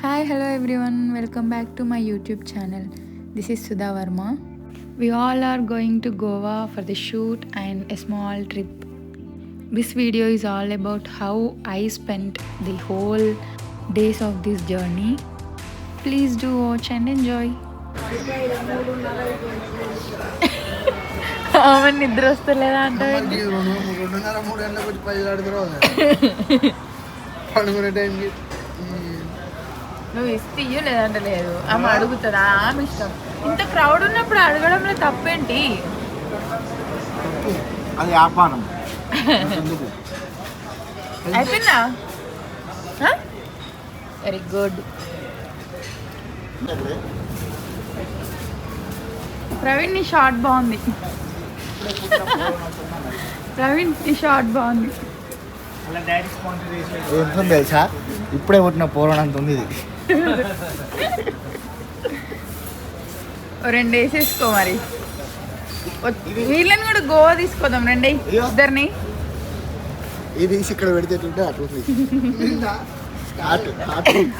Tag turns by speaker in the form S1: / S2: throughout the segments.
S1: Hi, hello everyone. Welcome back to my YouTube channel. This is Sudha Verma. We all are going to Goa for the shoot and a small trip. This video is all about how I spent the whole days of this journey. Please do watch and enjoy. ఆమె నిద్ర వస్తలేదా అంటే
S2: పడుకునే టైంకి
S1: నువ్వు ఇస్తే ఇయ్యు లేదంటే లేదు ఆమె అడుగుతుందా ఆమె ఇష్టం. ఇంత క్రౌడ్ ఉన్నప్పుడు అడగడంలో తప్పేంటి?
S2: అది వ్యాపారం.
S1: అయిపోయిందా? Very good. ప్రవీణ్ నీ షార్ట్ బాగుంది. ప్రవీణ్ నీ షార్ట్ బాగుంది.
S2: ఏంటో తెలుసా, ఇప్పుడే పుట్టిన పోరాడంత ఉంది ఇది.
S1: 2 వేసేసుకో మరి. వీళ్ళని కూడా గోవా తీసుకోదాం రండి ఇద్దరిని.
S2: ఇది ఇక్కడ పెడితే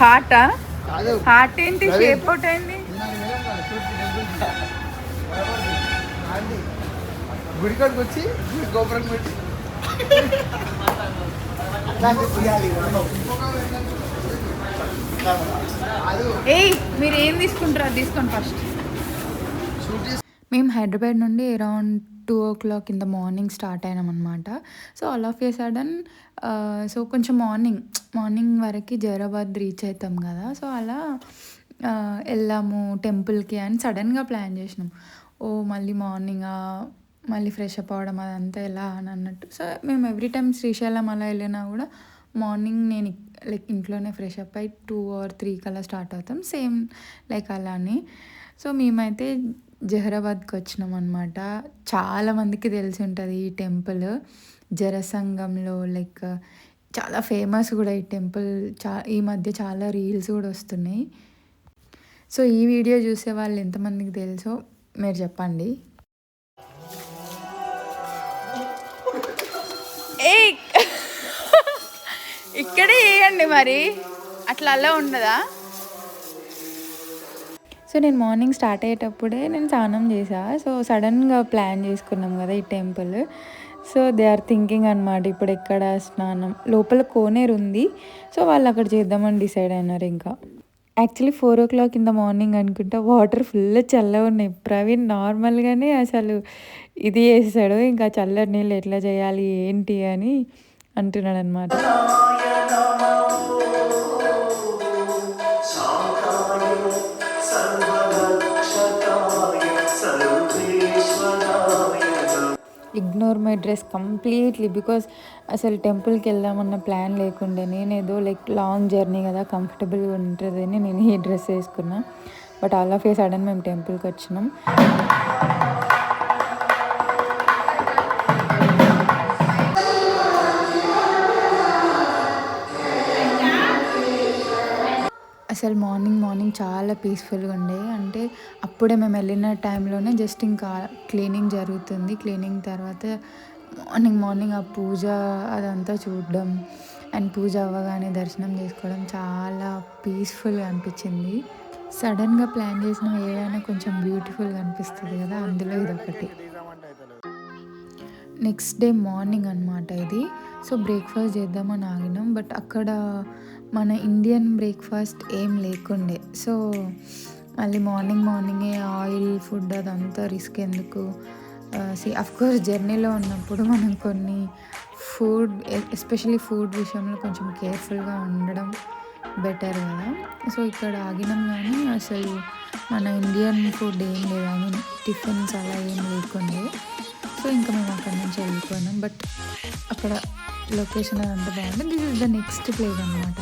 S1: హార్టా? హార్ట్ ఏంటి షేప్ అవుట్ అయింది?
S2: గుడికాడికి వచ్చి గోపురం పెట్టి
S1: ఏయ్ మీరు ఏం తీసుకుంటారో అది తీసుకోండి ఫస్ట్. మేము హైదరాబాద్ నుండి around 2 o'clock in the morning start అయినాం అనమాట. So all of A sudden so కొంచెం మార్నింగ్ వరకు జైరాబాద్ రీచ్ అవుతాం కదా. సో అలా వెళ్ళాము టెంపుల్కి అని సడన్గా ప్లాన్ చేసినాం. మళ్ళీ మార్నింగ్ మళ్ళీ ఫ్రెష్ అప్ అవ్వడం అదంతా ఎలా అని అన్నట్టు. సో మేము ఎవ్రీ టైమ్ శ్రీశైలం అలా వెళ్ళినా కూడా మార్నింగ్ నేను లైక్ ఇంట్లోనే ఫ్రెష్ అప్ అయి 2 or 3 కల్లా స్టార్ట్ అవుతాం సేమ్ లైక్ అలానే. సో మేమైతే జహీరాబాద్కి వచ్చినాం అనమాట. చాలామందికి తెలిసి ఉంటుంది ఈ టెంపుల్. జరసంగంలో లైక్ చాలా ఫేమస్ కూడా ఈ టెంపుల్. ఈ మధ్య చాలా రీల్స్ కూడా వస్తున్నాయి. సో ఈ వీడియో చూసే వాళ్ళు ఎంతమందికి తెలుసో మీరు చెప్పండి. ఇక్కడే వేయండి మరి, అట్లా అలా ఉండదా? సో నేను మార్నింగ్ స్టార్ట్ అయ్యేటప్పుడే నేను స్నానం చేసా. సో సడన్గా ప్లాన్ చేసుకున్నాం కదా ఈ temple. So they are thinking అనమాట ఇప్పుడు ఎక్కడ స్నానం, లోపల కోనేరు ఉంది. సో వాళ్ళు అక్కడ చేద్దామని డిసైడ్ అయినారు. ఇంకా actually 4 o'clock in the morning అనుకుంటా. వాటర్ ఫుల్ చల్లగా ఉన్నాయి. ప్రవీణ్ నార్మల్గానే అసలు ఇది చేసాడు, ఇంకా చల్లటి నీళ్ళు ఎట్లా చేయాలి ఏంటి అని అంటున్నాడు అనమాట. Ignore my dress completely because అసలు టెంపుల్కి వెళ్దామన్న ప్లాన్ లేకుండే. నేనేదో లైక్ లాంగ్ జర్నీ కదా కంఫర్టబుల్గా ఉంటుందని నేను ఈ డ్రెస్ వేసుకున్నా. But all of A sudden మేము టెంపుల్కి వచ్చినాం. అసలు మార్నింగ్ చాలా పీస్ఫుల్గా ఉండే. అంటే అప్పుడే మేము వెళ్ళిన టైంలోనే జస్ట్ ఇంకా క్లీనింగ్ జరుగుతుంది. క్లీనింగ్ తర్వాత మార్నింగ్ ఆ పూజ అదంతా చూడడం అండ్ పూజ అవ్వగానే దర్శనం చేసుకోవడం చాలా పీస్ఫుల్గా అనిపించింది. సడన్గా ప్లాన్ చేసిన ఏదైనా కొంచెం బ్యూటిఫుల్గా అనిపిస్తుంది కదా, అందులో ఇదొకటి. నెక్స్ట్ డే మార్నింగ్ అనమాట ఇది. సో బ్రేక్ఫాస్ట్ చేద్దామని ఆగినాం. బట్ అక్కడ మన ఇండియన్ బ్రేక్ఫాస్ట్ ఏం లేకుండే. సో మళ్ళీ మార్నింగే ఆయిల్ ఫుడ్ అదంతా రిస్క్ ఎందుకు. అఫ్కోర్స్ జర్నీలో ఉన్నప్పుడు మనం కొన్ని ఫుడ్ ఎస్పెషలీ ఫుడ్ విషయంలో కొంచెం కేర్ఫుల్గా ఉండడం బెటర్ కదా. సో ఇక్కడ ఆగినాం కానీ అసలు మన ఇండియన్ ఫుడ్ ఏం లేదు. ఐ మీన్ టిఫిన్స్ అలా ఏం లేకుండే. సో ఇంకా మేము అక్కడి నుంచి వెళ్ళిపోయినాం. బట్ అక్కడ లొకేషన్ అదంతా బాగుంది. This is the next place అనమాట.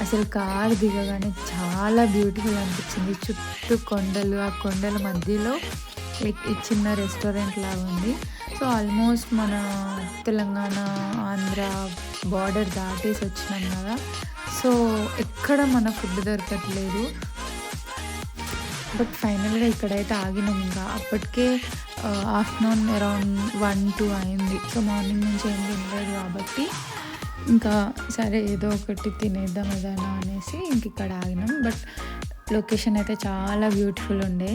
S1: అసలు కార్ దిగగానే చాలా బ్యూటిఫుల్ అనిపించింది. చుట్టూ కొండలు, ఆ కొండల మధ్యలో లైక్ ఈ చిన్న రెస్టారెంట్ లాగా ఉంది. సో ఆల్మోస్ట్ మన తెలంగాణ ఆంధ్ర బార్డర్ దాటేసి వచ్చినాం కదా. సో ఎక్కడ మన ఫుడ్ దొరకట్లేదు. బట్ ఫైనల్గా ఇక్కడైతే ఆగినాం. ఇంకా అప్పటికే ఆఫ్టర్నూన్ అరౌండ్ 1-2 అయింది. సో మార్నింగ్ నుంచి ఏం తినలేదు కాబట్టి ఇంకా సరే ఏదో ఒకటి తినేద్దాం ఏదైనా అనేసి ఇంక ఇక్కడ ఆగినాం. బట్ లొకేషన్ అయితే చాలా బ్యూటిఫుల్ ఉండే.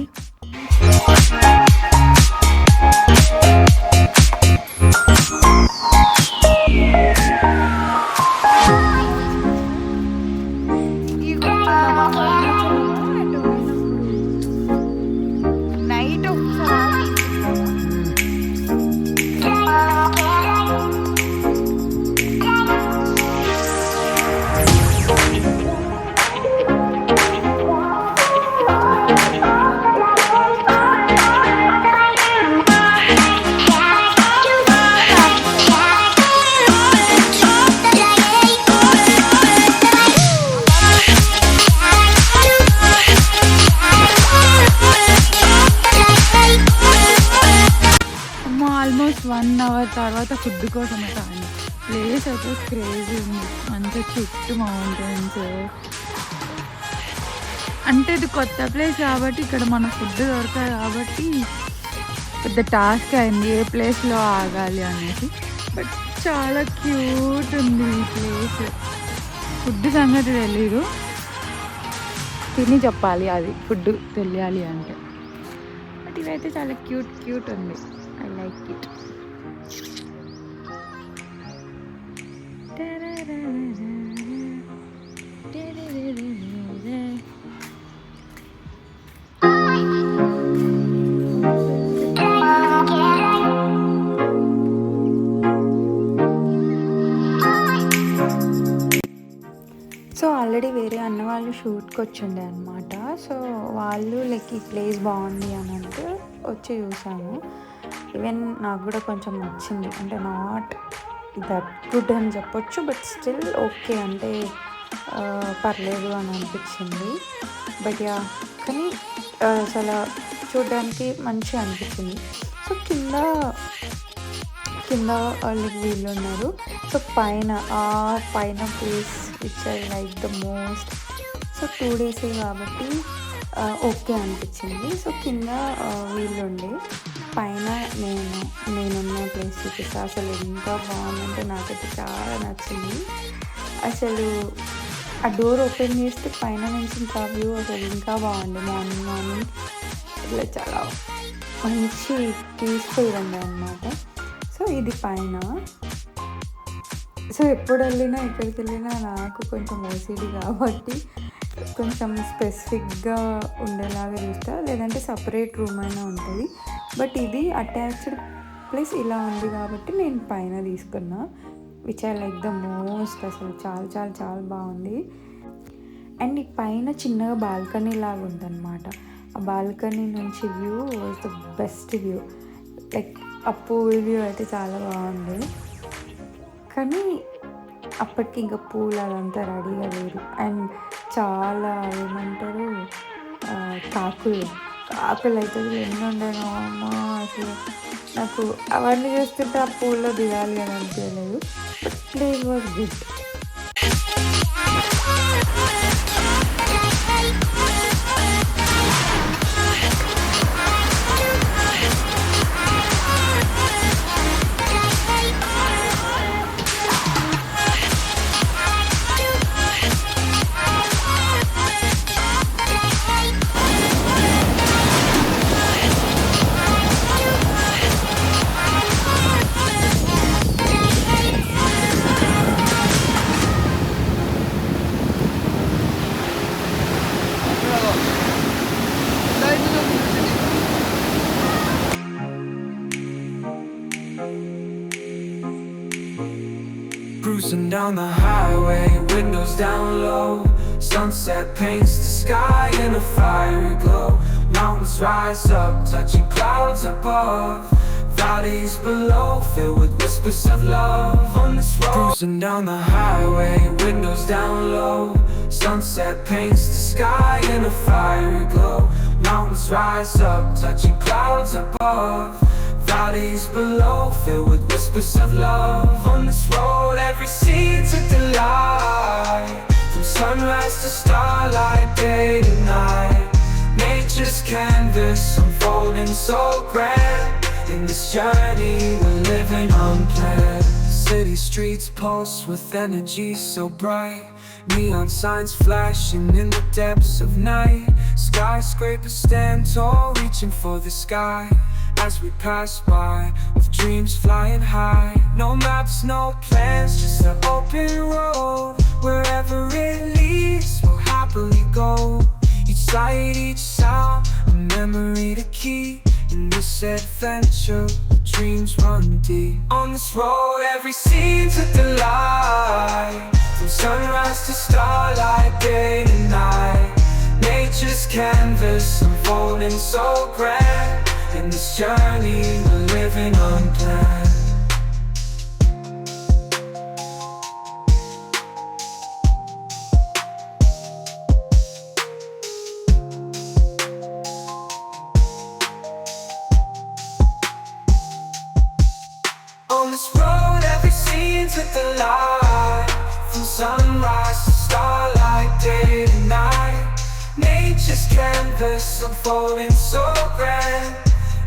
S1: ఆల్మోస్ట్ 1 అవర్ తర్వాత ఫుడ్ కోసం కానీ ప్లేస్ అయితే క్రేజీ ఉంది. మంచిగా చుట్టూ మౌంటైన్స్. అంటే ఇది కొత్త ప్లేస్ కాబట్టి ఇక్కడ మన ఫుడ్ దొరకాలి కాబట్టి పెద్ద టాస్క్ అయింది ఏ ప్లేస్లో ఆగాలి అనేసి. బట్ చాలా క్యూట్ ఉంది ఈ ప్లేస్. ఫుడ్ సంగతి తెలీదు, తిని చెప్పాలి అది ఫుడ్ తెలియాలి అంటే. బట్ ఇవైతే చాలా క్యూట్ ఉంది. I like it. So already వేరే అన్న వాళ్ళు షూట్కి వచ్చిండే అనమాట. సో వాళ్ళు లైక్ ఈ ప్లేస్ బాగుంది అని అంటే వచ్చి చూసాము. ఈవెన్ నాకు కూడా కొంచెం నచ్చింది. అంటే నాట్ దట్ గుడ్ అని చెప్పొచ్చు, బట్ స్టిల్ ఓకే, అంటే పర్లేదు అని అనిపించింది. బట్ యా, కానీ చాలా చూడడానికి మంచిగా అనిపించింది. సో కింద వాళ్ళకి వీళ్ళు ఉన్నారు. సో పైన place which I like the most. So 2 days కాబట్టి ఓకే అనిపించింది. సో కింద వీళ్ళు ఉండే, పైన నేనున్న ప్లేస్ చూపిస్తా. అసలు ఎంత బాగుందంటే నాకైతే చాలా నచ్చింది. అసలు ఆ డోర్ ఓపెన్ చేస్తే పైన నుంచి ఇంకా వ్యూ అసలు ఇంకా బాగుంది. మార్నింగ్ ఇట్లా చాలా మంచి పీస్ఫుల్గా ఉండే అనమాట. సో ఇది పైన. సో ఎప్పుడు వెళ్ళినా ఎక్కడికి వెళ్ళినా నాకు కొంచెం ఓసిడి కాబట్టి కొంచెం స్పెసిఫిక్గా ఉండేలాగా చూస్తా, లేదంటే సపరేట్ రూమ్ అయినా ఉంటుంది. బట్ ఇది అటాచ్డ్ ప్లేస్ ఇలా ఉంది కాబట్టి నేను పైన తీసుకున్నా, which I like the most. అసలు చాలా చాలా చాలా బాగుంది. అండ్ ఈ పైన చిన్నగా బాల్కనీ లాగా ఉందన్నమాట. ఆ బాల్కనీ నుంచి view was the best view. Like ఆ పూల్ వ్యూ అయితే చాలా బాగుంది. కానీ అప్పటికి ఇంకా పూలు అదంతా రెడీగా లేదు. అండ్ చాలా ఏమంటారు కాకులు అయితే ఎన్ని ఉండేనో అమ్మా. అసలు నాకు అవన్నీ చూస్తుంటే ఆ పూల్లో దిగాలి అని అనిపించలేదు. But place was good.
S3: Cruising down the highway, windows down low. Sunset paints the sky in a fiery glow. Mountains rise up, touching clouds above. Valleys below, filled with whispers of love on this road. Cruising down the highway, windows down low. Sunset paints the sky in a fiery glow. Mountains rise up, touching clouds above. Valleys below, filled with whispers of love on this road. Every seed's a delight, from sunrise to starlight, day to night. Nature's canvas unfolding so grand. In this journey we're living unplanned. City streets pulse with energy so bright. Neon signs flashing in the depths of night. Skyscrapers stand tall, reaching for the sky. As we pass by, with dreams flying high. No maps, no plans, just an open road. Wherever it leads, we'll happily go. Each sight, each sound, a memory to keep. In this adventure, dreams run deep. On this road, every scene's a delight. From sunrise to starlight, day to night. Nature's canvas unfolding so grand. In this journey, we're living unplanned. On this road, every scene's with the light. From sunrise to starlight, day to night. Nature's canvas unfolding so grand.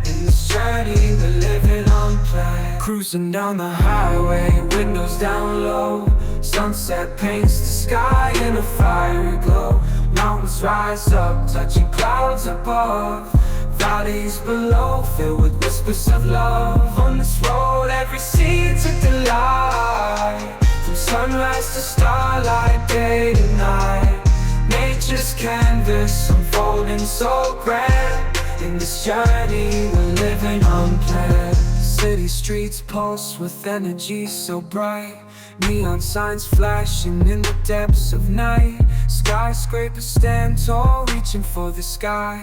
S3: In this journey, we're living unplanned. Cruising down the highway, windows down low. Sunset paints the sky in a fiery glow. Mountains rise up, touching clouds above. Valleys below, filled with whispers of love. On this road, every scene's a delight. From sunrise to starlight, day to night. Nature's canvas unfolding so grand. In this journey, we're living unplanned. City streets pulse with energy so bright. Neon signs flashing in the depths of night. Skyscrapers stand tall, reaching for the sky.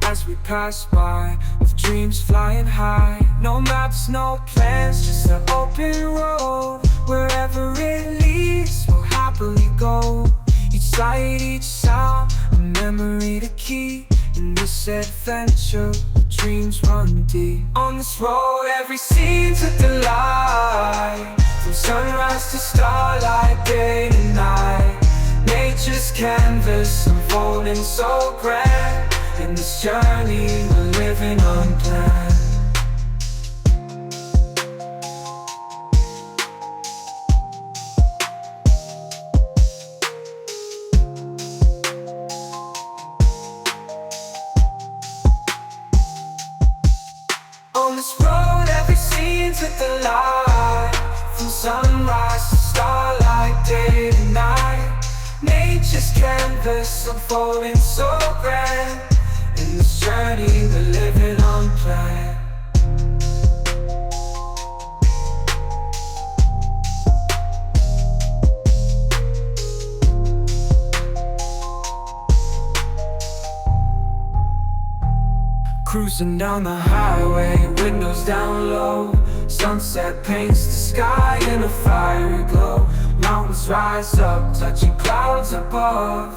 S3: As we pass by, with dreams flying high. No maps, no plans, just an open road. Wherever it leads, we'll happily go. Each sight, each sound, a memory to keep. In this adventure, dreams run deep. On this road, every scene's a delight. From sunrise to starlight, day to night. Nature's canvas unfolding so grand. In this journey, we're living unplanned. On this road, every scene's with the light. From sunrise to starlight, day to night. Nature's canvas unfolding so grand. In this journey, we're living unplanned. Cruising down the highway, windows down low. Sunset paints the sky in a fiery glow. Mountains rise up, touching clouds above.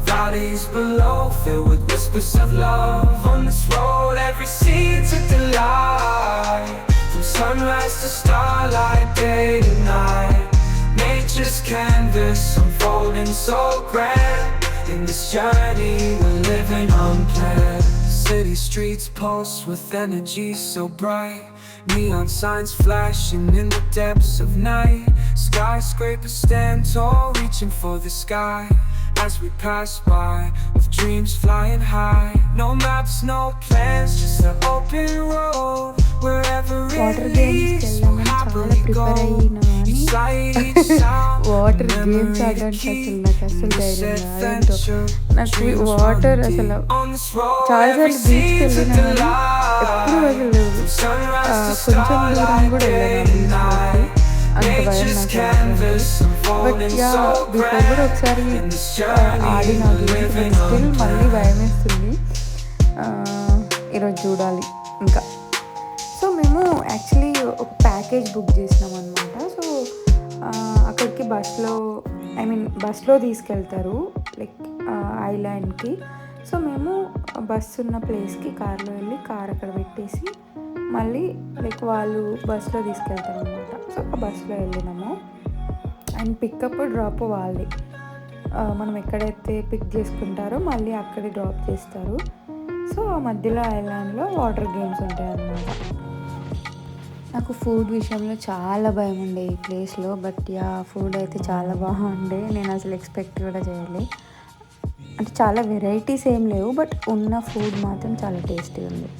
S3: Valleys below, filled with whispers of love. On this road, every scene's a delight. From sunrise to starlight, day to night. Nature's canvas unfolding so grand. In this journey, we're living unplanned. City streets pulse with energy so bright. Neon signs flashing in the depths of night. Skyscrapers stand tall, reaching for the sky. As we pass by, with dreams flying high. No maps, no plans, just an open road. Wherever
S1: water
S3: it
S1: గేమ్స్కి
S3: leads, we'll
S1: వెళ్ళామని చాలా
S3: happily
S1: prepare
S3: go.
S1: అయినా
S3: Each
S1: అని
S3: sight, each sound,
S1: water
S3: a
S1: games
S3: memory to
S1: ఆడడానికి
S3: keep.
S1: అసలు నాకు
S3: In
S1: అసలు
S3: this
S1: ధైర్యం రాదేంటో.
S3: adventure,
S1: నాకు
S3: dreams
S1: వాటర్
S3: run
S1: అసలు
S3: deep. On this road,
S1: చాలాసార్లు
S3: every
S1: బీచ్కి
S3: scene's a
S1: వెళ్ళినా కానీ ఎప్పుడు
S3: delight.
S1: అసలు
S3: Sunrise to
S1: కొంచెం దూరం
S3: starlight,
S1: కూడా
S3: day
S1: వెళ్ళాను
S3: to night.
S1: అంత భయం
S3: Nature's
S1: నాకు
S3: canvas
S1: but
S3: unfolding
S1: yeah
S3: so
S1: before కూడా
S3: grand.
S1: ఒకసారి
S3: In this journey,
S1: ఆడిన
S3: we're living
S1: స్టిల్ మళ్ళీ
S3: unplanned.
S1: భయం వేస్తుంది. ఈరోజు చూడాలి ఇంకా. సో మేము యాక్చువల్లీ ఒక ప్యాకేజ్ బుక్ చేసినాం అనమాట. సో అక్కడికి బస్లో తీసుకెళ్తారు లైక్ ఐలాండ్కి. సో మేము బస్సు ఉన్న ప్లేస్కి కార్లో వెళ్ళి కార్ అక్కడ పెట్టేసి మళ్ళీ లైక్ వాళ్ళు బస్సులో తీసుకెళ్తారు అనమాట. సో ఆ బస్సులో వెళ్ళినాము అండ్ పికప్ డ్రాప్ వాళ్ళే. మనం ఎక్కడైతే పిక్ చేసుకుంటారో మళ్ళీ అక్కడే డ్రాప్ చేస్తారు. సో ఆ మధ్యలో ఐలాండ్లో వాటర్ గేమ్స్ ఉంటాయి అన్నమాట. నాకు ఫుడ్ విషయంలో చాలా భయం ఉండే ఈ ప్లేస్లో. బట్ యా ఫుడ్ అయితే చాలా బాగుండే. నేను అసలు ఎక్స్పెక్ట్ కూడా చేయలే. అంటే చాలా వెరైటీస్ ఏం లేవు, బట్ ఉన్న ఫుడ్ మాత్రం చాలా టేస్టీ ఉంది.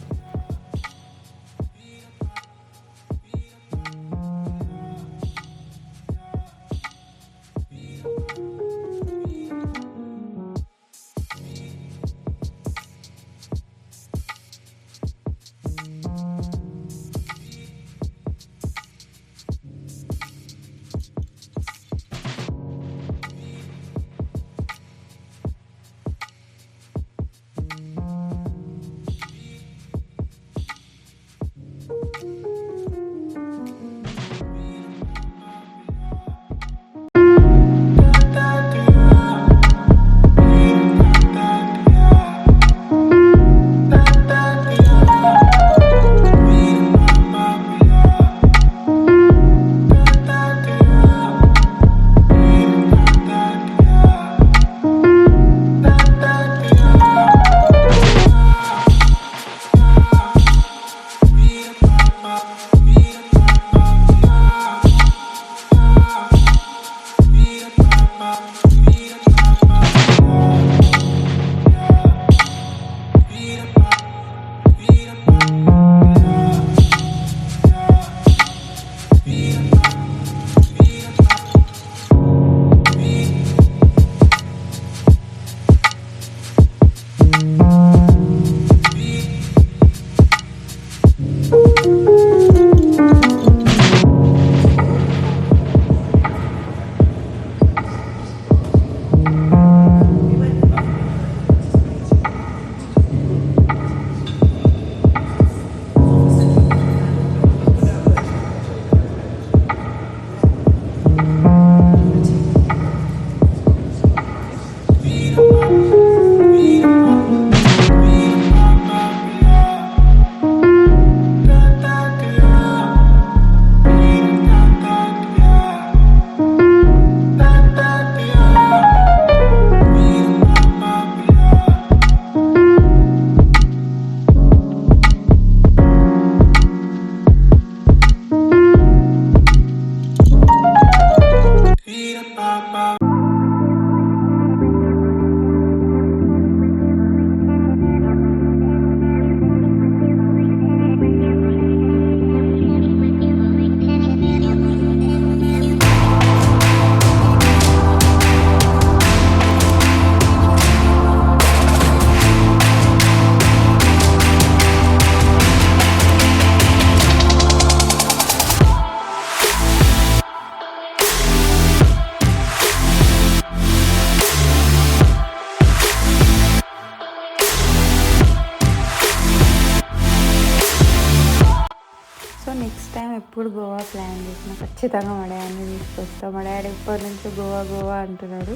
S1: నెక్స్ట్ టైం ఎప్పుడు గోవా ప్లాన్ చేసినా ఖచ్చితంగా మా డాడీని తీసుకొస్తాం. మా డాడీ ఎప్పటి నుంచో గోవా గోవా అంటున్నాడు.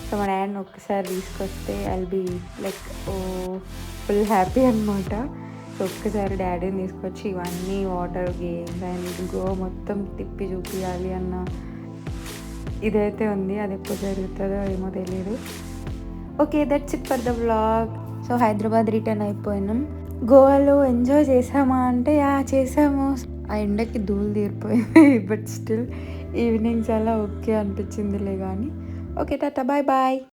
S1: సో మా డాడీని ఒక్కసారి తీసుకొస్తే I'll be like full happy అనమాట. సో ఒక్కసారి డాడీని తీసుకొచ్చి ఇవన్నీ వాటర్ గేమ్స్ అండ్ గోవా మొత్తం తిప్పి చూపించాలి అన్న ఇదైతే ఉంది. అది ఎప్పుడు జరుగుతుందో ఏమో తెలియదు. Okay, that's it for the vlog. So Hyderabad return అయిపోయినాం. గోవాలో ఎంజాయ్ చేసామా అంటే చేసాము. ఆ ఎండకి ధూళి తీరిపోయింది, బట్ స్టిల్ ఈవినింగ్ చాలా ఓకే అనిపించిందిలే. కానీ ఓకే, టాటా, బాయ్ బాయ్.